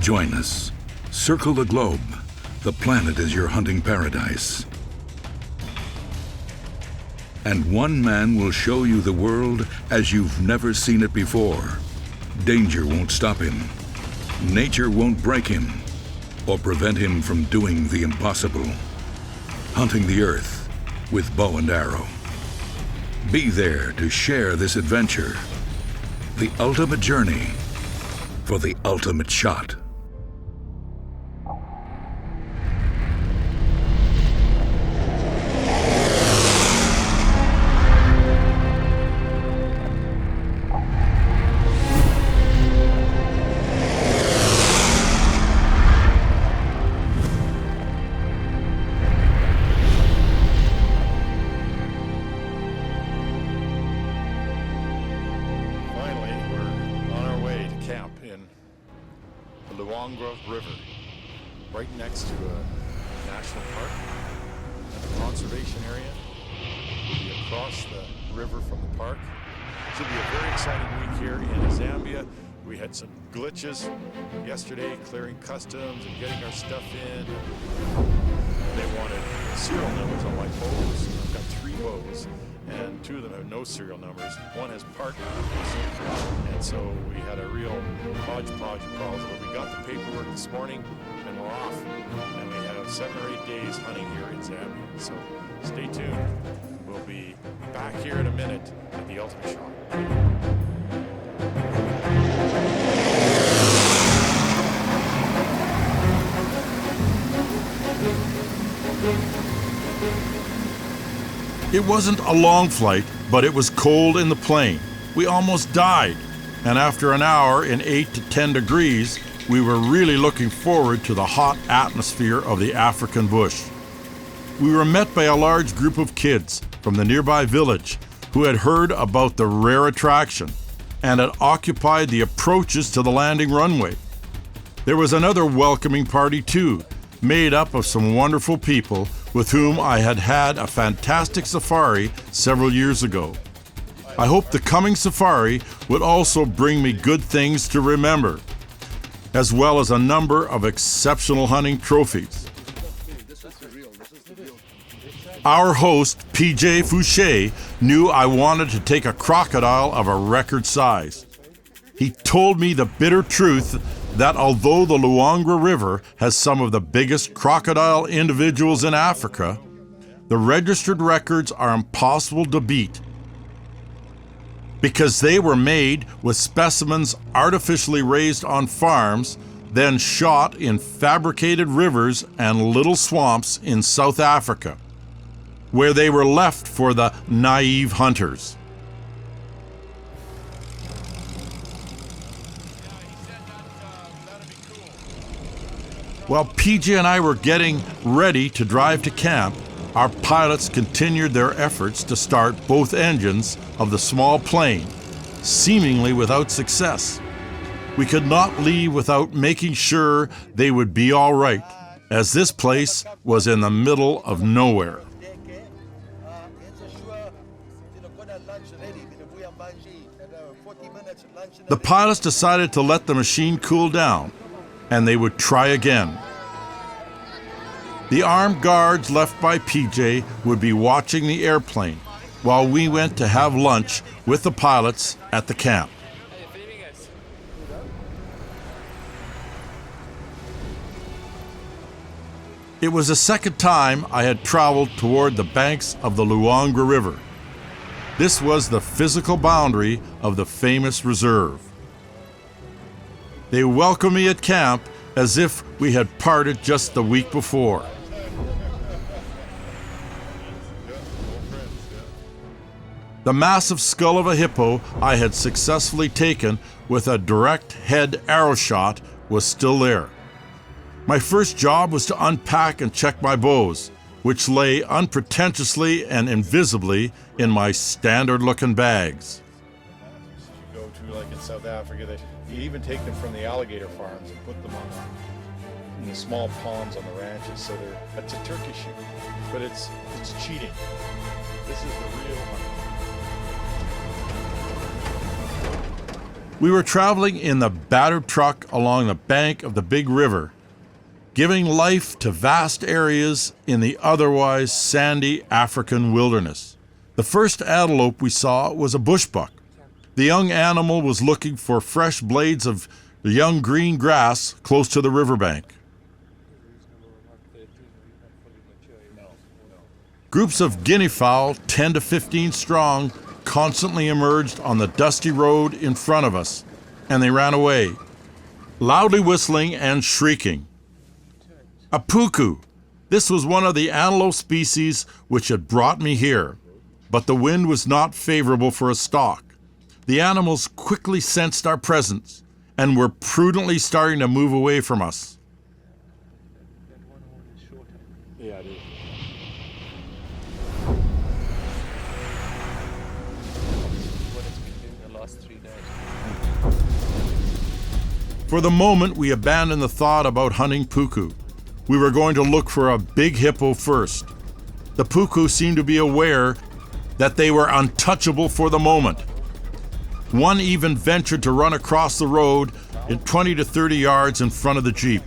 Join us. Circle the globe. The planet is your hunting paradise. And one man will show you the world as you've never seen it before. Danger won't stop him. Nature won't break him or prevent him from doing the impossible. Hunting the earth with bow and arrow. Be there to share this adventure. The ultimate journey for the ultimate shot. Luangwa River, right next to a national park and a conservation area. We'll be across the river from the park. Should be a very exciting week here in Zambia. We had some glitches yesterday, clearing customs and getting our stuff in. They wanted serial numbers on my bows. I've got 3 bows, and 2 of them have no serial numbers. One has park numbers, and so we had a real hodgepodge of problems. But we got the paperwork this morning, and we're off. And we have 7 or 8 days hunting here in Zambia. So stay tuned. We'll be back here in a minute at the ultimate shot. It wasn't a long flight, but it was cold in the plane. We almost died. And after an hour in 8 to 10 degrees, we were really looking forward to the hot atmosphere of the African bush. We were met by a large group of kids from the nearby village who had heard about the rare attraction and had occupied the approaches to the landing runway. There was another welcoming party too, made up of some wonderful people with whom I had had a fantastic safari several years ago. I hope the coming safari would also bring me good things to remember, as well as a number of exceptional hunting trophies. Our host, PJ Fouché, knew I wanted to take a crocodile of a record size. He told me the bitter truth that although the Luangwa River has some of the biggest crocodile individuals in Africa, the registered records are impossible to beat because they were made with specimens artificially raised on farms, then shot in fabricated rivers and little swamps in South Africa, where they were left for the naive hunters. While PJ and I were getting ready to drive to camp, our pilots continued their efforts to start both engines of the small plane, seemingly without success. We could not leave without making sure they would be all right, as this place was in the middle of nowhere. The pilots decided to let the machine cool down, and they would try again. The armed guards left by PJ would be watching the airplane while we went to have lunch with the pilots at the camp. It was the second time I had traveled toward the banks of the Luangwa River. This was the physical boundary of the famous reserve. They welcomed me at camp as if we had parted just the week before. The massive skull of a hippo I had successfully taken with a direct head arrow shot was still there. My first job was to unpack and check my bows, which lay unpretentiously and invisibly in my standard-looking bags. You go to, like in South Africa, you even take them from the alligator farms and put them in the small ponds on the ranches. So it's a turkey shoot, but it's cheating. This is the real one. We were traveling in the battered truck along the bank of the big river, giving life to vast areas in the otherwise sandy African wilderness. The first antelope we saw was a bushbuck. The young animal was looking for fresh blades of the young green grass close to the riverbank. Groups of guinea fowl, 10 to 15 strong, constantly emerged on the dusty road in front of us, and they ran away, loudly whistling and shrieking. A puku. This was one of the antelope species which had brought me here, but the wind was not favorable for a stalk. The animals quickly sensed our presence and were prudently starting to move away from us. Yeah, it is. What it's been doing the last 3 days. For the moment, we abandoned the thought about hunting puku. We were going to look for a big hippo first. The puku seemed to be aware that they were untouchable for the moment. One even ventured to run across the road in 20 to 30 yards in front of the Jeep.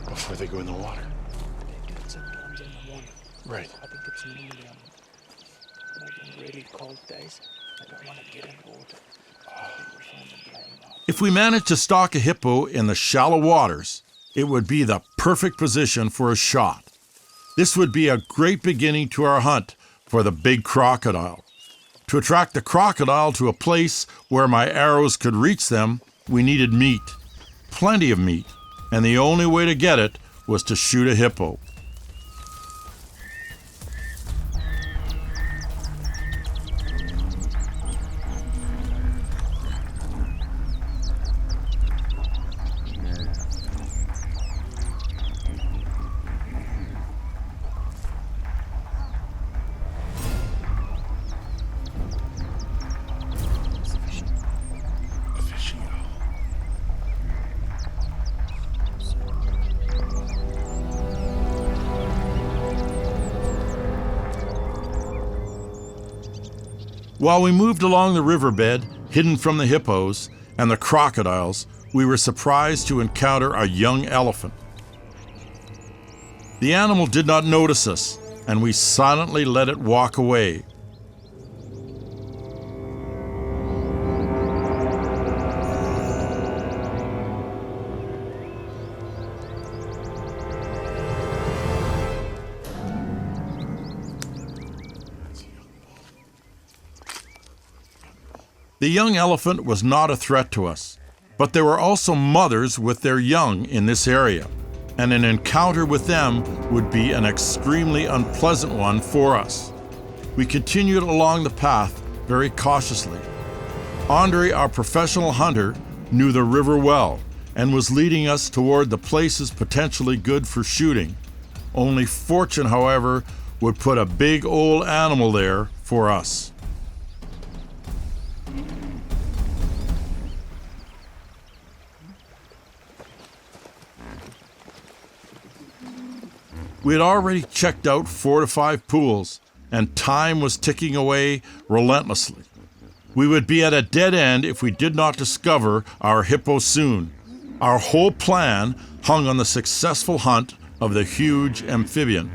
Before they go in the water. Sometimes in the morning. Right. I think it's mainly maybe in really cold days. I don't want to get in water. I think we'll find them playing off. If we managed to stalk a hippo in the shallow waters, it would be the perfect position for a shot. This would be a great beginning to our hunt for the big crocodile. To attract the crocodile to a place where my arrows could reach them, we needed meat, plenty of meat, and the only way to get it was to shoot a hippo. A fishing owl. While we moved along the riverbed, hidden from the hippos and the crocodiles, we were surprised to encounter a young elephant. The animal did not notice us, and we silently let it walk away. The young elephant was not a threat to us, but there were also mothers with their young in this area, and an encounter with them would be an extremely unpleasant one for us. We continued along the path very cautiously. Andre, our professional hunter, knew the river well and was leading us toward the places potentially good for shooting. Only fortune, however, would put a big old animal there for us. We had already checked out 4 to 5 pools, and time was ticking away relentlessly. We would be at a dead end if we did not discover our hippo soon. Our whole plan hung on the successful hunt of the huge amphibian.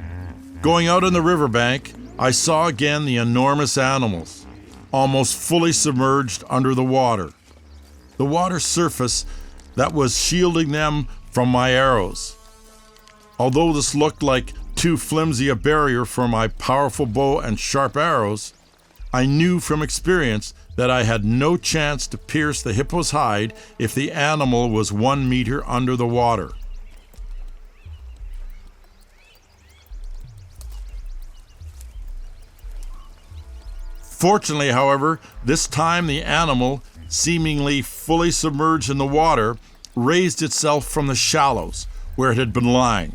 Going out on the riverbank, I saw again the enormous animals, almost fully submerged under the water. The water surface that was shielding them from my arrows. Although this looked like too flimsy a barrier for my powerful bow and sharp arrows, I knew from experience that I had no chance to pierce the hippo's hide if the animal was 1 meter under the water. Fortunately, however, this time the animal, seemingly fully submerged in the water, raised itself from the shallows where it had been lying.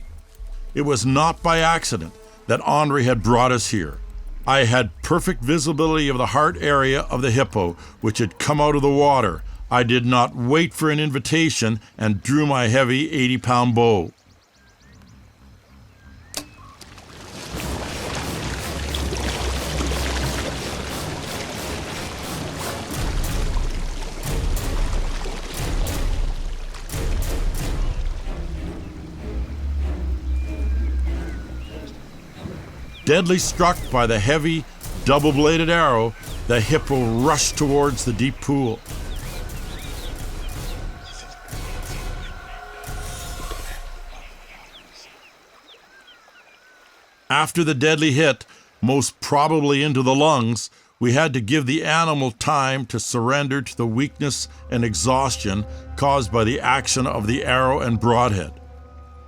It was not by accident, that Andre had brought us here. I had perfect visibility of the heart area of the hippo, which had come out of the water. I did not wait for an invitation and drew my heavy 80-pound bow. Deadly struck by the heavy, double-bladed arrow, the hippo rushed towards the deep pool. After the deadly hit, most probably into the lungs, we had to give the animal time to surrender to the weakness and exhaustion caused by the action of the arrow and broadhead.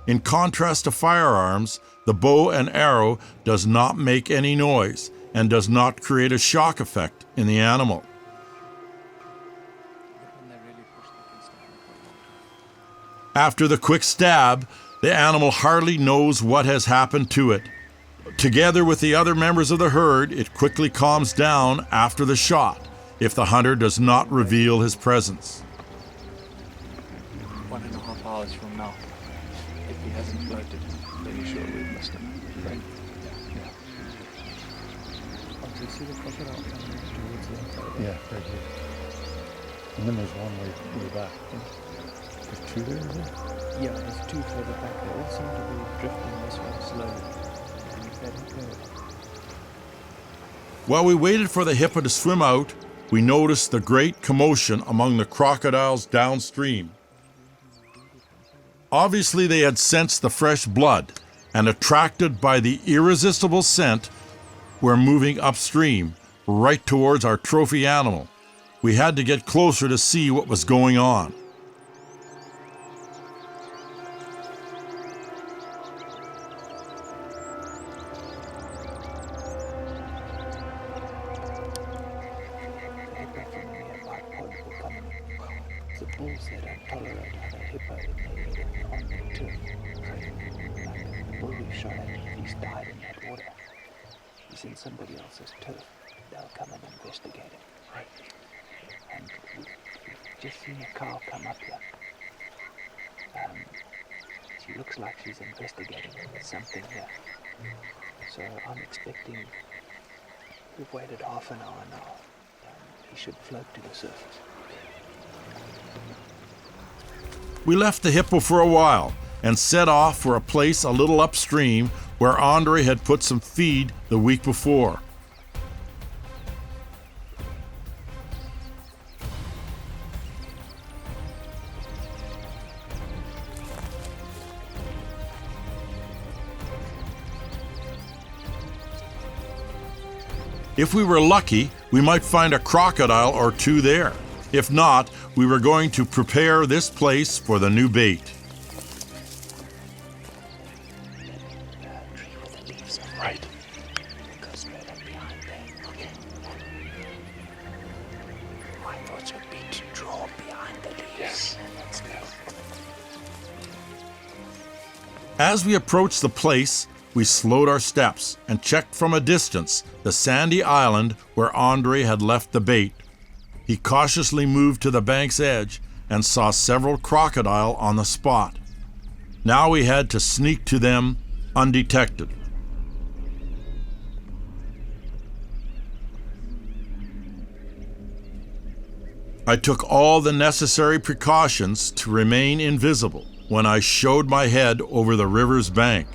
In contrast to firearms, the bow and arrow does not make any noise and does not create a shock effect in the animal. After the quick stab, the animal hardly knows what has happened to it. Together with the other members of the herd, it quickly calms down after the shot if the hunter does not reveal his presence. 1.5 hours from now, if he hasn't floated, very sure we've missed him. Right? Yeah. Oh, do you see the crocodile coming towards the Yeah, right here. And then there's one way back. There's two there, is there? Yeah, there's two further back. They all seem to be drifting this way slowly. While we waited for the hippo to swim out, we noticed the great commotion among the crocodiles downstream. Obviously, they had sensed the fresh blood, and attracted by the irresistible scent, were moving upstream, right towards our trophy animal. We had to get closer to see what was going on. The bulls, they don't tolerate other hippo on their turf. Like the bull we shot at, he's died in that water. He's in somebody else's turf. They'll come and investigate it. Right. And we've just seen a cow come up here. She looks like she's investigating something here. So I'm expecting, we've waited half an hour now. He should float to the surface. We left the hippo for a while and set off for a place a little upstream where Andre had put some feed the week before. If we were lucky, we might find a crocodile or two there. If not, we were going to prepare this place for the new bait. Tree with the leaves. Right. Go straight up behind there. Okay. My thoughts would be to draw behind the leaves. Yes. Let's go. As we approached the place, we slowed our steps and checked from a distance the sandy island where Andre had left the bait. He cautiously moved to the bank's edge and saw several crocodile on the spot. Now we had to sneak to them undetected. I took all the necessary precautions to remain invisible when I showed my head over the river's bank.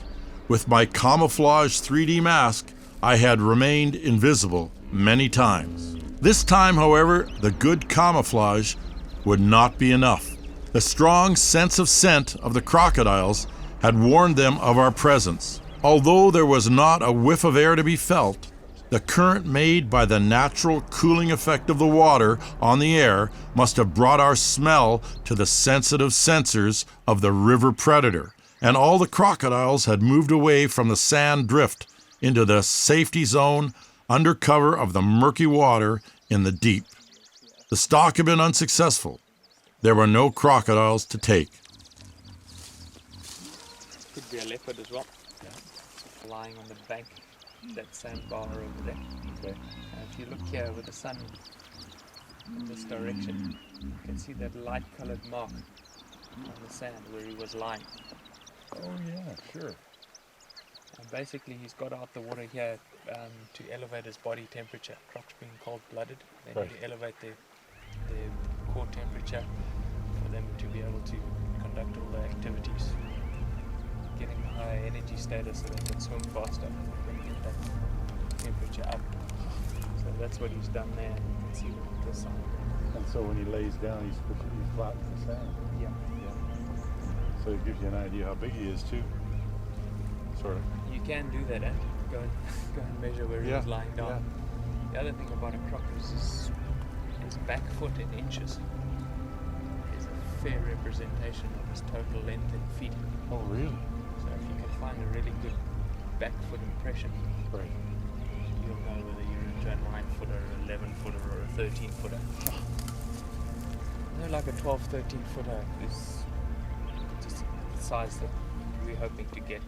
With my camouflage 3D mask, I had remained invisible many times. This time, however, the good camouflage would not be enough. The strong sense of scent of the crocodiles had warned them of our presence. Although there was not a whiff of air to be felt, the current made by the natural cooling effect of the water on the air must have brought our smell to the sensitive sensors of the river predator, and all the crocodiles had moved away from the sand drift into the safety zone under cover of the murky water in the deep. The stalk had been unsuccessful. There were no crocodiles to take. Could be a leopard as well. Yeah. lying on the bank, that sandbar over there. Okay. If you look here with the sun in this direction, you can see that light-colored mark on the sand where he was lying. Oh yeah, sure. And basically, he's got out the water here to elevate his body temperature. Crocs being cold-blooded, they Right. need to elevate their core temperature for them to be able to conduct all the activities, getting a higher energy status so they can swim faster and get that temperature up. So that's what he's done there. You can see the sun. And so when he lays down, he flattens the sand. Yeah. So it gives you an idea how big he is too. Sort of. You can do that, go and measure where he was lying down. The other thing about a croc is his back foot in inches is a fair representation of his total length in feet. Oh really? So if you can find a really good back foot impression, Right. you'll know whether you're into a 9-footer, 11-footer, or a 13-footer. Like a 12, 13-footer is just the size that we're hoping to get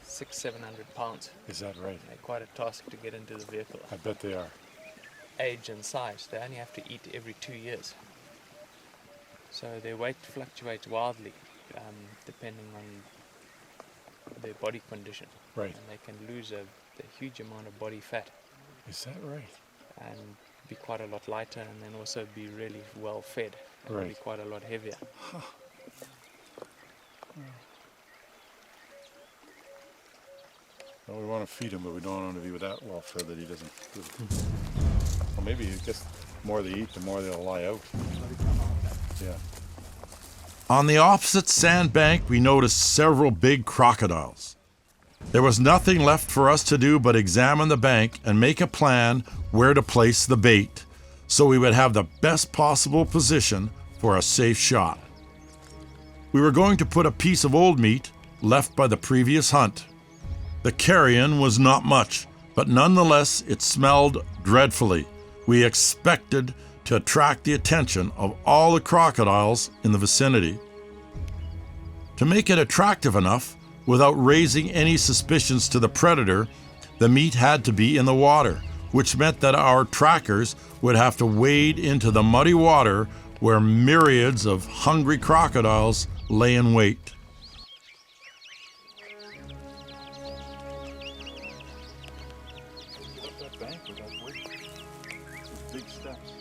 600-700 pounds. Is that right? They're quite a task to get into the vehicle. I bet they are. Age and size, they only have to eat every 2 years. So their weight fluctuates wildly depending on their body condition. Right. And they can lose a huge amount of body fat Is that right? and be quite a lot lighter, and then also be really well fed and be Right. quite a lot heavier. Well, we want to feed him, but we don't want to be that well fed that he doesn't. Well, maybe just the more they eat, the more they'll lie out. Yeah. On the opposite sandbank, we noticed several big crocodiles. There was nothing left for us to do but examine the bank and make a plan where to place the bait, so we would have the best possible position for a safe shot. We were going to put a piece of old meat left by the previous hunt. The carrion was not much, but nonetheless it smelled dreadfully. We expected to attract the attention of all the crocodiles in the vicinity. To make it attractive enough, without raising any suspicions to the predator, the meat had to be in the water, which meant that our trackers would have to wade into the muddy water where myriads of hungry crocodiles lay in wait. Get up that bank without weight. Big steps.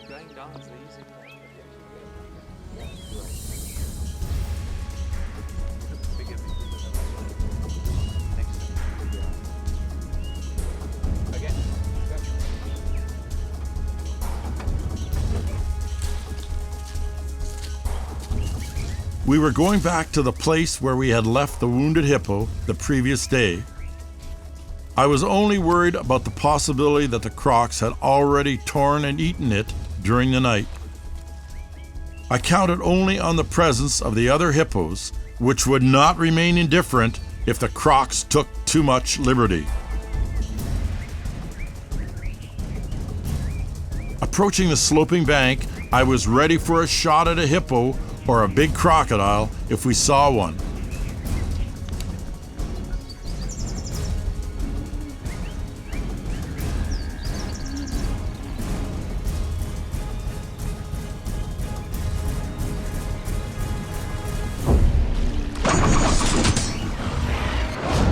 Going down is the easy part. Again. We were going back to the place where we had left the wounded hippo the previous day. I was only worried about the possibility that the crocs had already torn and eaten it during the night. I counted only on the presence of the other hippos, which would not remain indifferent if the crocs took too much liberty. Approaching the sloping bank, I was ready for a shot at a hippo or a big crocodile if we saw one.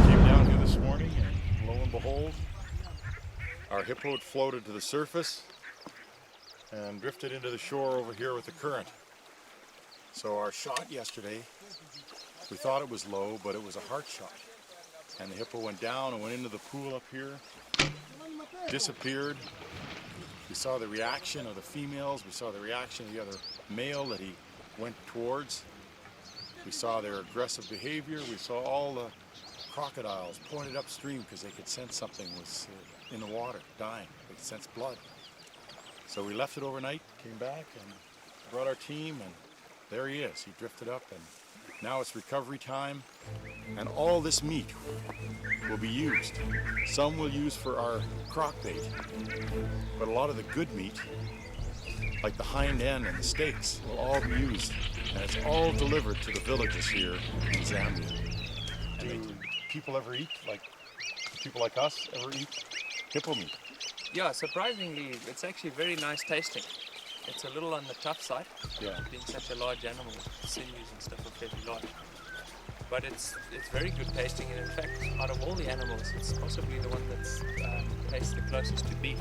Came down here this morning, and lo and behold, our hippo had floated to the surface and drifted into the shore over here with the current. So our shot yesterday, we thought it was low, but it was a heart shot. And the hippo went down and went into the pool up here, disappeared. We saw the reaction of the females, we saw the reaction of the other male that he went towards. We saw their aggressive behavior, we saw all the crocodiles pointed upstream because they could sense something was in the water, dying. They could sense blood. So we left it overnight, came back and brought our team, and there he is. He drifted up, and now it's recovery time, and all this meat will be used. Some we'll use for our croc bait, but a lot of the good meat, like the hind end and the steaks, will all be used, and it's all delivered to the villages here in Zambia. people ever eat, like people like us ever eat hippo meat? Yeah, surprisingly, it's actually very nice tasting. It's a little on the tough side, Yeah. being such a large animal. Sinews and stuff are fairly large. But it's very good tasting, and in fact, out of all the animals, it's possibly the one that's tastes the closest to beef.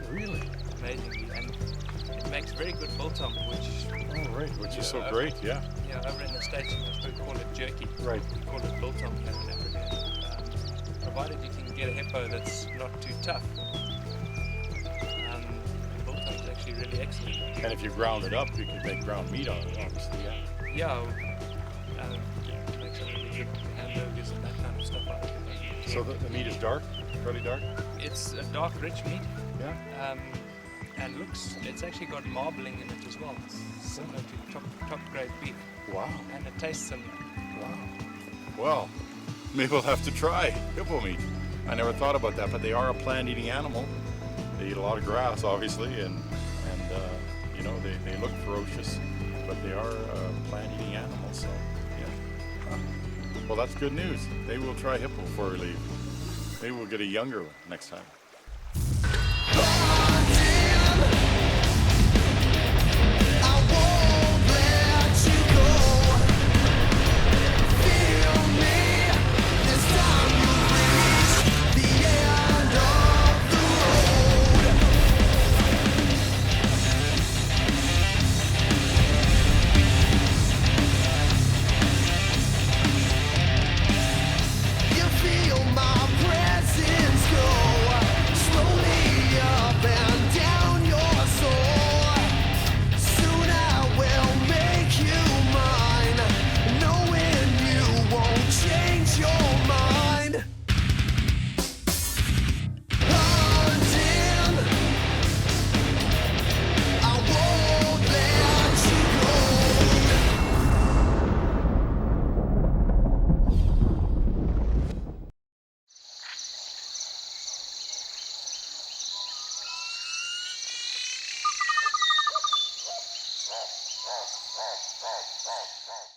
Really? Amazingly, and it makes very good biltong, which Oh, right, which is so great, yeah. over in the States we call it jerky. Right. We call it biltong here in Africa. Provided you can get a hippo that's not too tough, biltong is actually really excellent. And if you ground it up, you can make ground meat out of it, obviously, yeah. Yeah, make some really good hamburgers and that kind of stuff out of it. So the meat is dark, fairly dark? It's a dark, rich meat. Yeah. And it's actually got marbling in it as well. It's similar to top grade beef. Wow. And it tastes similar. Wow. Well, maybe we'll have to try hippo meat. I never thought about that, but they are a plant-eating animal. They eat a lot of grass, obviously, and you know, they look ferocious, but they are plant-eating animals, so, yeah. Well, that's good news. Maybe we'll try hippo before we leave. Maybe we'll get a younger one next time.